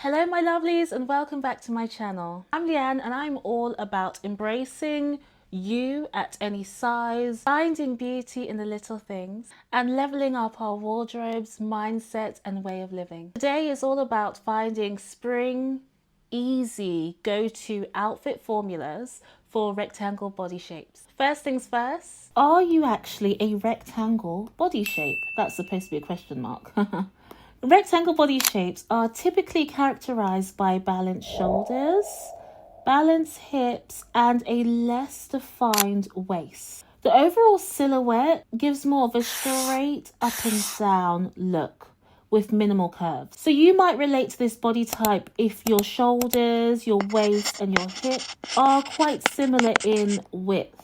Hello my lovelies and welcome back to my channel. I'm Leanne and I'm all about embracing you at any size, finding beauty in the little things and leveling up our wardrobes, mindset and way of living. Today is all about finding spring, easy go-to outfit formulas for rectangle body shapes. First things first, are you actually a rectangle body shape? That's supposed to be a question mark. Rectangle body shapes are typically characterized by balanced shoulders, balanced hips, and a less defined waist. The overall silhouette gives more of a straight up and down look with minimal curves. So you might relate to this body type if your shoulders, your waist, and your hip are quite similar in width.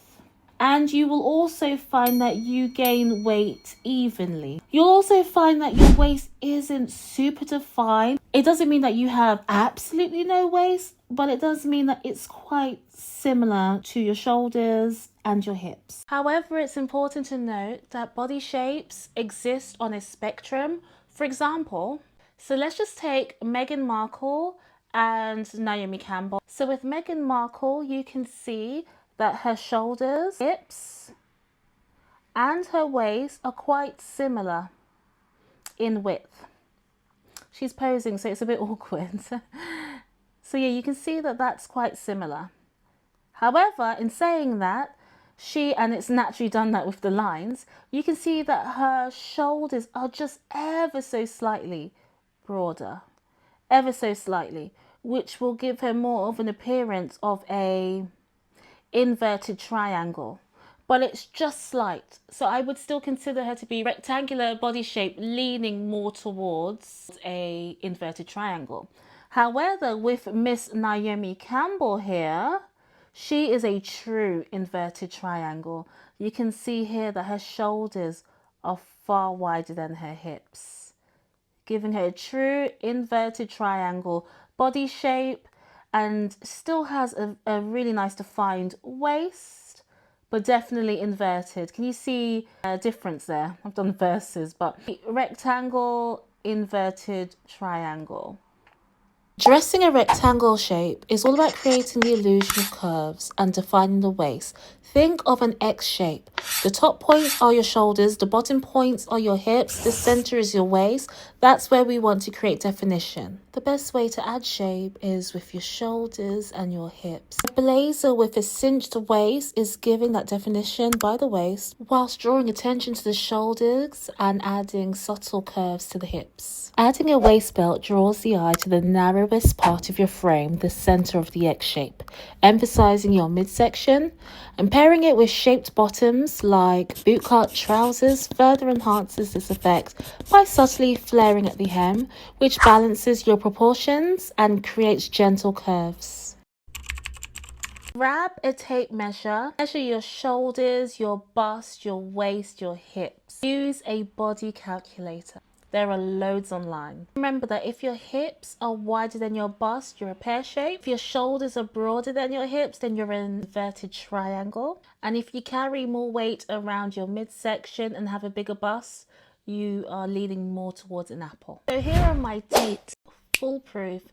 And you will also find that you gain weight evenly. You'll also find that your waist isn't super defined. It doesn't mean that you have absolutely no waist, but it does mean that it's quite similar to your shoulders and your hips. However, it's important to note that body shapes exist on a spectrum. For example, so let's just take Meghan Markle and Naomi Campbell. So with Meghan Markle, you can see that her shoulders, hips, and her waist are quite similar in width. She's posing, so it's a bit awkward. So yeah, you can see that that's quite similar. However, in saying that, and it's naturally done that with the lines, you can see that her shoulders are just ever so slightly broader, ever so slightly, which will give her more of an appearance of a inverted triangle, but it's just slight. So I would still consider her to be rectangular body shape leaning more towards a inverted triangle. However, with Miss Naomi Campbell here, she is a true inverted triangle. You can see here that her shoulders are far wider than her hips, giving her a true inverted triangle body shape, and still has a really nice defined waist, but definitely inverted. Can you see a difference there? I've done verses, but rectangle, inverted triangle. Dressing a rectangle shape is all about creating the illusion of curves and defining the waist. Think of an X shape. The top points are your shoulders, the bottom points are your hips, the center is your waist. That's where we want to create definition. The best way to add shape is with your shoulders and your hips. A blazer with a cinched waist is giving that definition by the waist, whilst drawing attention to the shoulders and adding subtle curves to the hips. Adding a waist belt draws the eye to the narrowest part of your frame, the center of the X shape, emphasizing your midsection, and pairing it with shaped bottoms like bootcut trousers further enhances this effect by subtly flaring at the hem, which balances your proportions and creates gentle curves. Grab a tape measure, measure your shoulders, your bust, your waist, your hips. Use a body calculator. There are loads online. Remember that if your hips are wider than your bust, you're a pear shape. If your shoulders are broader than your hips, then you're an inverted triangle. And if you carry more weight around your midsection and have a bigger bust, you are leaning more towards an apple. So here are my Tate Foolproof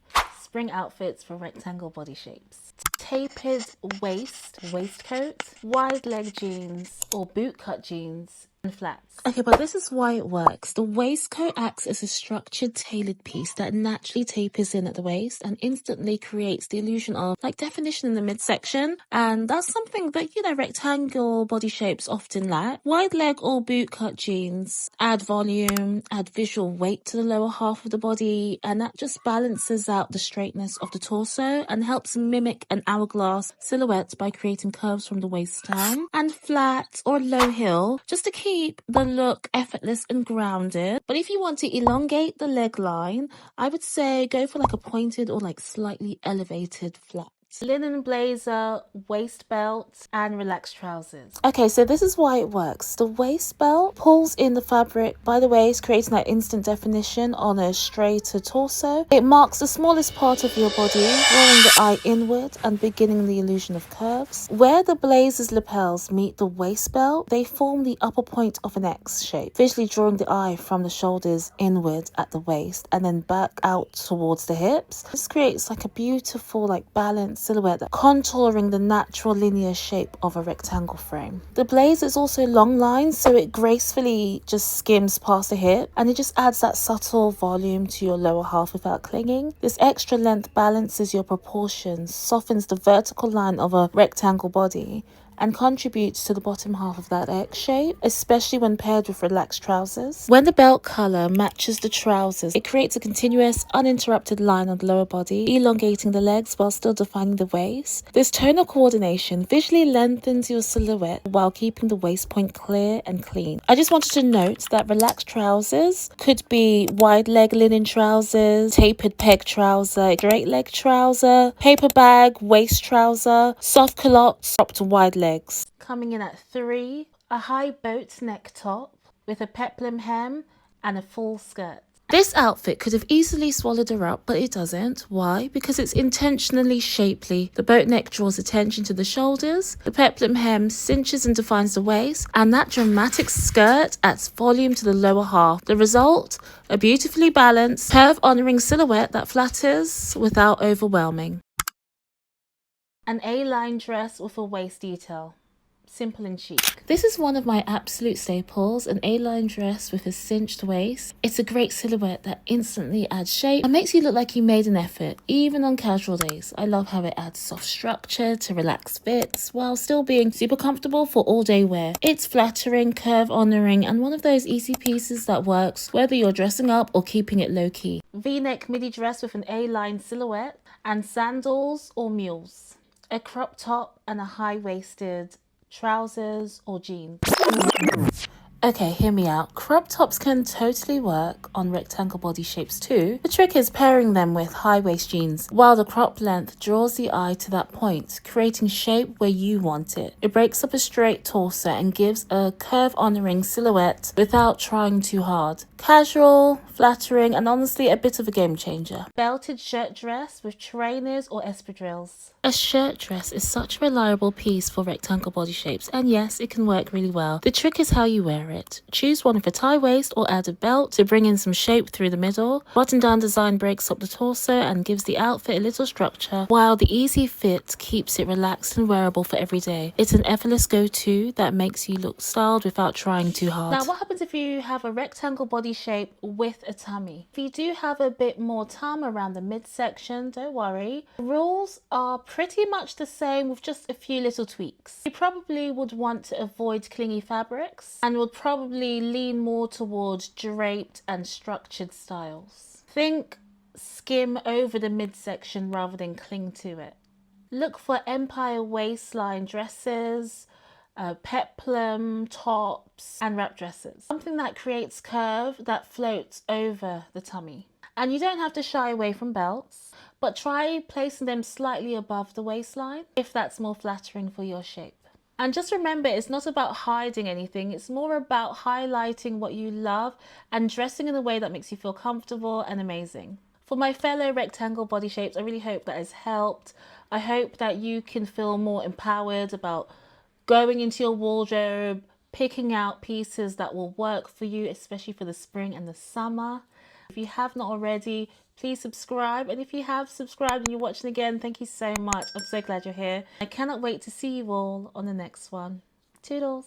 spring outfits for rectangle body shapes. Tapered waistcoat, wide leg jeans or bootcut jeans, and flats. Okay, but this is why it works. The waistcoat acts as a structured, tailored piece that naturally tapers in at the waist and instantly creates the illusion of definition in the midsection. And that's something that, rectangle body shapes often lack. Wide leg or bootcut jeans add volume, add visual weight to the lower half of the body, and that just balances out the straightness of the torso and helps mimic an hourglass silhouette by creating curves from the waist down. And flat or low heel, just to keep the look effortless and grounded. But if you want to elongate the leg line, I would say go for a pointed or slightly elevated flat. linen blazer, waist belt, and relaxed trousers. Okay, so this is why it works. The waist belt pulls in the fabric by the waist, creating that instant definition on a straighter torso. It marks the smallest part of your body, drawing the eye inward and beginning the illusion of curves. Where the blazer's lapels meet the waist belt, they form the upper point of an X shape, visually drawing the eye from the shoulders inward at the waist and then back out towards the hips. This creates like a beautiful, like balanced silhouette, contouring the natural linear shape of a rectangle frame. The blazer is also long lined, so it gracefully just skims past the hip and it just adds that subtle volume to your lower half without clinging. This extra length balances your proportions, softens the vertical line of a rectangle body, and contributes to the bottom half of that X shape, especially when paired with relaxed trousers. When the belt color matches the trousers, it creates a continuous, uninterrupted line on the lower body, elongating the legs while still defining the waist. This tonal coordination visually lengthens your silhouette while keeping the waist point clear and clean. I just wanted to note that relaxed trousers could be wide leg linen trousers, tapered peg trouser, straight leg trouser, paper bag, waist trouser, soft culottes, cropped wide leg. Coming in at 3, a high boat neck top with a peplum hem and a full skirt. This outfit could have easily swallowed her up, but it doesn't. Why? Because it's intentionally shapely. The boat neck draws attention to the shoulders, the peplum hem cinches and defines the waist, and that dramatic skirt adds volume to the lower half. The result? A beautifully balanced, curve-honouring silhouette that flatters without overwhelming. An A-line dress with a waist detail. Simple and chic. This is one of my absolute staples, an A-line dress with a cinched waist. It's a great silhouette that instantly adds shape and makes you look like you made an effort, even on casual days. I love how it adds soft structure to relaxed fits while still being super comfortable for all-day wear. It's flattering, curve-honouring, and one of those easy pieces that works whether you're dressing up or keeping it low-key. V-neck midi dress with an A-line silhouette and sandals or mules. A crop top and a high-waisted trousers or jeans. Okay, hear me out. Crop tops can totally work on rectangle body shapes too. The trick is pairing them with high waist jeans, while the crop length draws the eye to that point, creating shape where you want it. It breaks up a straight torso and gives a curve-honouring silhouette without trying too hard. Casual, flattering, and honestly a bit of a game changer. Belted shirt dress with trainers or espadrilles. A shirt dress is such a reliable piece for rectangle body shapes, and yes, it can work really well. The trick is how you wear it. Choose one with a tie waist or add a belt to bring in some shape through the middle. Button-down design breaks up the torso and gives the outfit a little structure, while the easy fit keeps it relaxed and wearable for every day. It's an effortless go-to that makes you look styled without trying too hard. Now, what happens if you have a rectangle body shape with a tummy? If you do have a bit more tum around the midsection, don't worry. The rules are pretty much the same with just a few little tweaks. You probably would want to avoid clingy fabrics and would probably lean more towards draped and structured styles. Think skim over the midsection rather than cling to it. Look for empire waistline dresses, peplum tops and wrap dresses. Something that creates curve that floats over the tummy. And you don't have to shy away from belts, but try placing them slightly above the waistline if that's more flattering for your shape. And just remember, it's not about hiding anything, it's more about highlighting what you love and dressing in a way that makes you feel comfortable and amazing. For my fellow rectangle body shapes, I really hope that has helped. I hope that you can feel more empowered about going into your wardrobe, picking out pieces that will work for you, especially for the spring and the summer. If you have not already, please subscribe. And if you have subscribed and you're watching again, thank you so much. I'm so glad you're here. I cannot wait to see you all on the next one. Toodles.